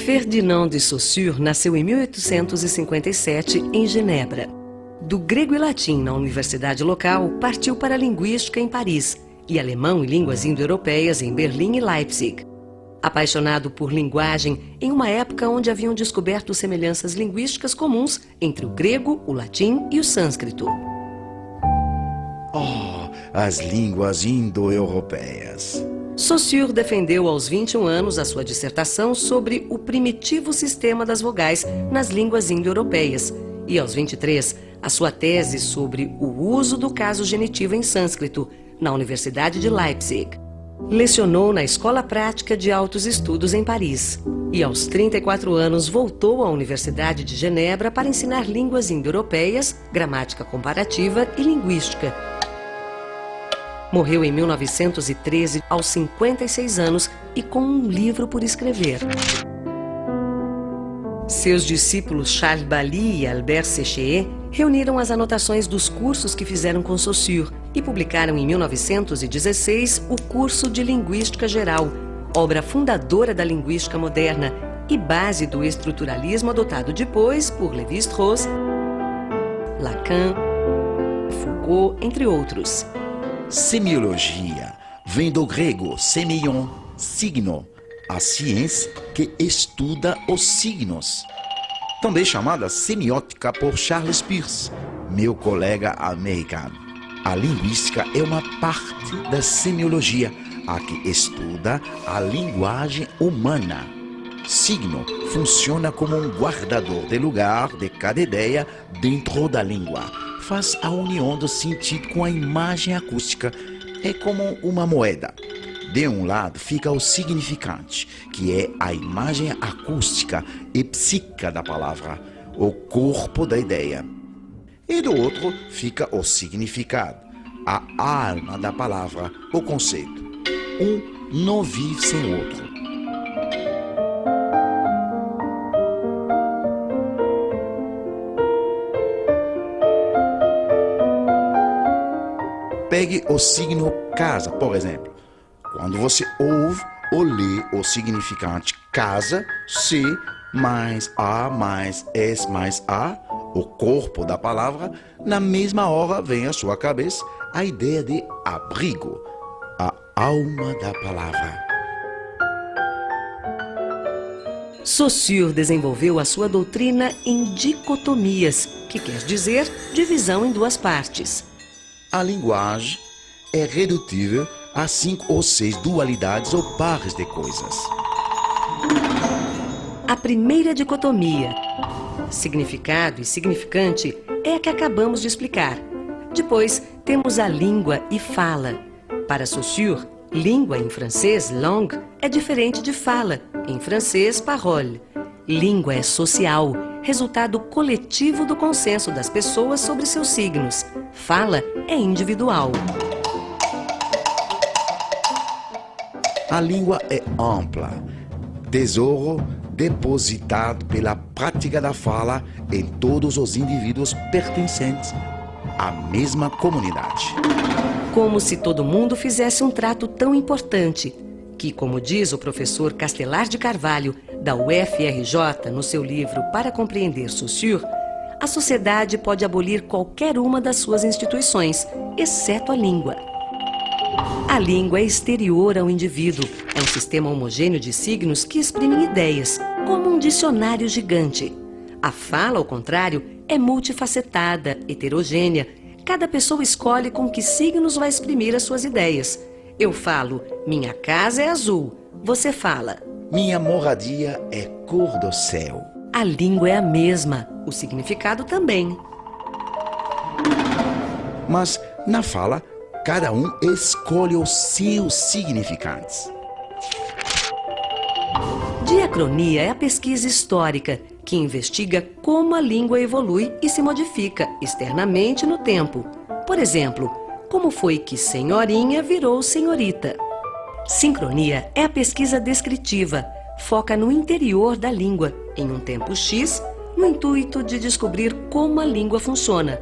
Ferdinand de Saussure nasceu em 1857 em Genebra. Do grego e latim na universidade local, partiu para a linguística em Paris e alemão e línguas indo-europeias em Berlim e Leipzig. Apaixonado por linguagem em uma época onde haviam descoberto semelhanças linguísticas comuns entre o grego, o latim e o sânscrito. Oh, as línguas indo-europeias! Saussure defendeu aos 21 anos a sua dissertação sobre o primitivo sistema das vogais nas línguas indo-europeias e aos 23 a sua tese sobre o uso do caso genitivo em sânscrito na Universidade de Leipzig. Lecionou na Escola Prática de Altos Estudos em Paris e aos 34 anos voltou à Universidade de Genebra para ensinar línguas indo-europeias, gramática comparativa e linguística. Morreu em 1913, aos 56 anos, e com um livro por escrever. Seus discípulos Charles Bailly e Albert Séché reuniram as anotações dos cursos que fizeram com Saussure e publicaram em 1916 o curso de Linguística Geral, obra fundadora da linguística moderna e base do estruturalismo adotado depois por Lévi-Strauss, Lacan, Foucault, entre outros. Semiologia vem do grego semeion, signo, a ciência que estuda os signos. Também chamada semiótica por Charles Peirce, meu colega americano. A linguística é uma parte da semiologia, a que estuda a linguagem humana. Signo funciona como um guardador de lugar de cada ideia dentro da língua. Faz a união do sentido com a imagem acústica. É como uma moeda. De um lado fica o significante, que é a imagem acústica e psíquica da palavra, o corpo da ideia. E do outro fica o significado, a alma da palavra, o conceito. Um não vive sem o outro. Pegue o signo casa, por exemplo. Quando você ouve ou lê o significante casa, se mais a mais s mais a, o corpo da palavra, na mesma hora vem à sua cabeça a ideia de abrigo, a alma da palavra. Saussure desenvolveu a sua doutrina em dicotomias, que quer dizer divisão em duas partes. A linguagem é redutível a 5 ou 6 dualidades ou pares de coisas. A primeira dicotomia, significado e significante, é a que acabamos de explicar. Depois, temos a língua e fala. Para Saussure, língua em francês, langue, é diferente de fala, em francês, parole. Língua é social, resultado coletivo do consenso das pessoas sobre seus signos. Fala é individual. A língua é ampla, tesouro depositado pela prática da fala em todos os indivíduos pertencentes à mesma comunidade. Como se todo mundo fizesse um trato tão importante, que, como diz o professor Castelar de Carvalho, da UFRJ, no seu livro Para Compreender Saussure, a sociedade pode abolir qualquer uma das suas instituições, exceto a língua. A língua é exterior ao indivíduo, é um sistema homogêneo de signos que exprimem ideias, como um dicionário gigante. A fala, ao contrário, é multifacetada, heterogênea. Cada pessoa escolhe com que signos vai exprimir as suas ideias. Eu falo, minha casa é azul. Você fala, minha moradia é cor do céu. A língua é a mesma, o significado também. Mas, na fala, cada um escolhe os seus significantes. Diacronia é a pesquisa histórica que investiga como a língua evolui e se modifica externamente no tempo. Por exemplo, como foi que senhorinha virou senhorita. Sincronia é a pesquisa descritiva, foca no interior da língua, em um tempo X, no intuito de descobrir como a língua funciona.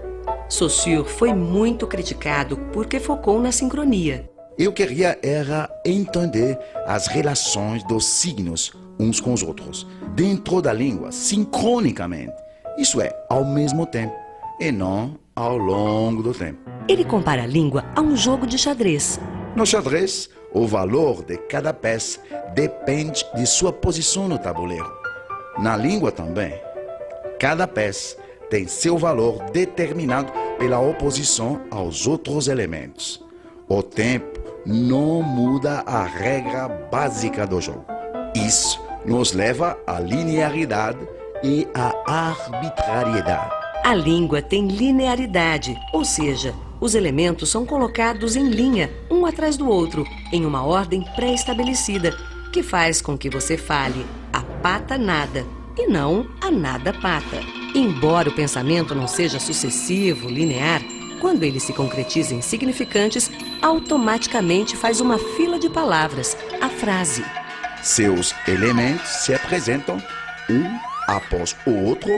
Saussure foi muito criticado porque focou na sincronia. Eu queria era entender as relações dos signos uns com os outros, dentro da língua, sincronicamente. Isso é, ao mesmo tempo, e não ao longo do tempo. Ele compara a língua a um jogo de xadrez. No xadrez, o valor de cada peça depende de sua posição no tabuleiro. Na língua também, cada peça tem seu valor determinado pela oposição aos outros elementos. O tempo não muda a regra básica do jogo. Isso nos leva à linearidade e à arbitrariedade. A língua tem linearidade, ou seja, os elementos são colocados em linha, um atrás do outro, em uma ordem pré-estabelecida, que faz com que você fale a pata nada e não a nada pata. Embora o pensamento não seja sucessivo, linear, quando ele se concretiza em significantes, automaticamente faz uma fila de palavras, a frase. Seus elementos se apresentam um após o outro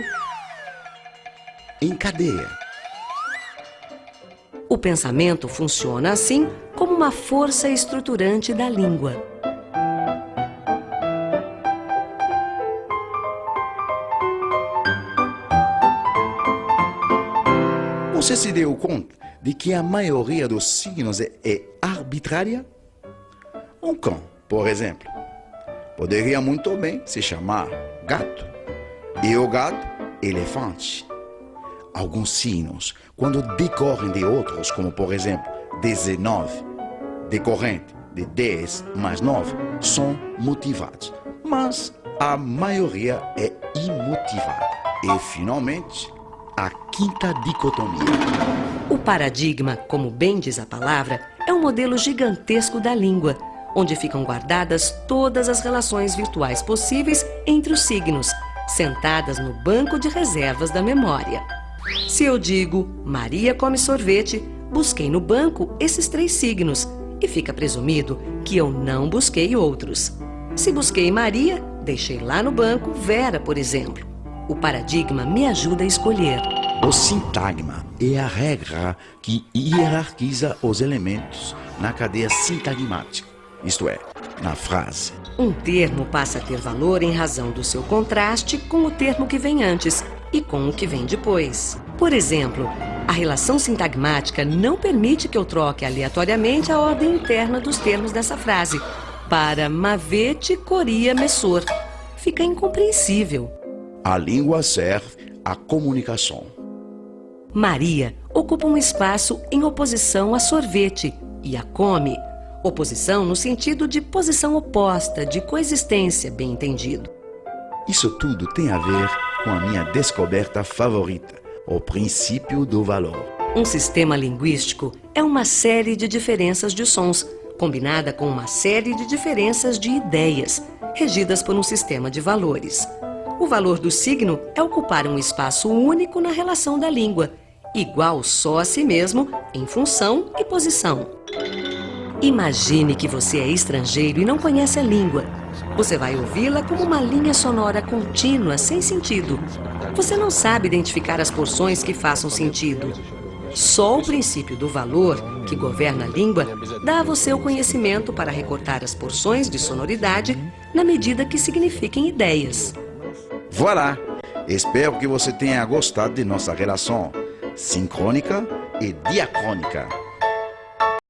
em cadeia. O pensamento funciona assim como uma força estruturante da língua. Você se deu conta de que a maioria dos signos é arbitrária? Um cão, por exemplo, poderia muito bem se chamar gato, e o gato, elefante. Alguns signos, quando decorrem de outros, como por exemplo 19, decorrente de 10 mais 9, são motivados. Mas a maioria é imotivada. E finalmente, a quinta dicotomia. O paradigma, como bem diz a palavra, é um modelo gigantesco da língua, onde ficam guardadas todas as relações virtuais possíveis entre os signos, sentadas no banco de reservas da memória. Se eu digo Maria come sorvete, busquei no banco esses 3 signos e fica presumido que eu não busquei outros. Se busquei Maria, deixei lá no banco Vera, por exemplo. O paradigma me ajuda a escolher. O sintagma é a regra que hierarquiza os elementos na cadeia sintagmática, isto é, na frase. Um termo passa a ter valor em razão do seu contraste com o termo que vem antes e com o que vem depois. Por exemplo, a relação sintagmática não permite que eu troque aleatoriamente a ordem interna dos termos dessa frase. Para mavete, coria, messor. Fica incompreensível. A língua serve à comunicação. Maria ocupa um espaço em oposição a sorvete e a come. Oposição no sentido de posição oposta, de coexistência, bem entendido. Isso tudo tem a ver com a minha descoberta favorita, o princípio do valor. Um sistema linguístico é uma série de diferenças de sons, combinada com uma série de diferenças de ideias, regidas por um sistema de valores. O valor do signo é ocupar um espaço único na relação da língua, igual só a si mesmo, em função e posição. Imagine que você é estrangeiro e não conhece a língua. Você vai ouvi-la como uma linha sonora contínua, sem sentido. Você não sabe identificar as porções que façam sentido. Só o princípio do valor, que governa a língua, dá a você o conhecimento para recortar as porções de sonoridade na medida que signifiquem ideias. Voilà! Espero que você tenha gostado de nossa relação sincrônica e diacrônica.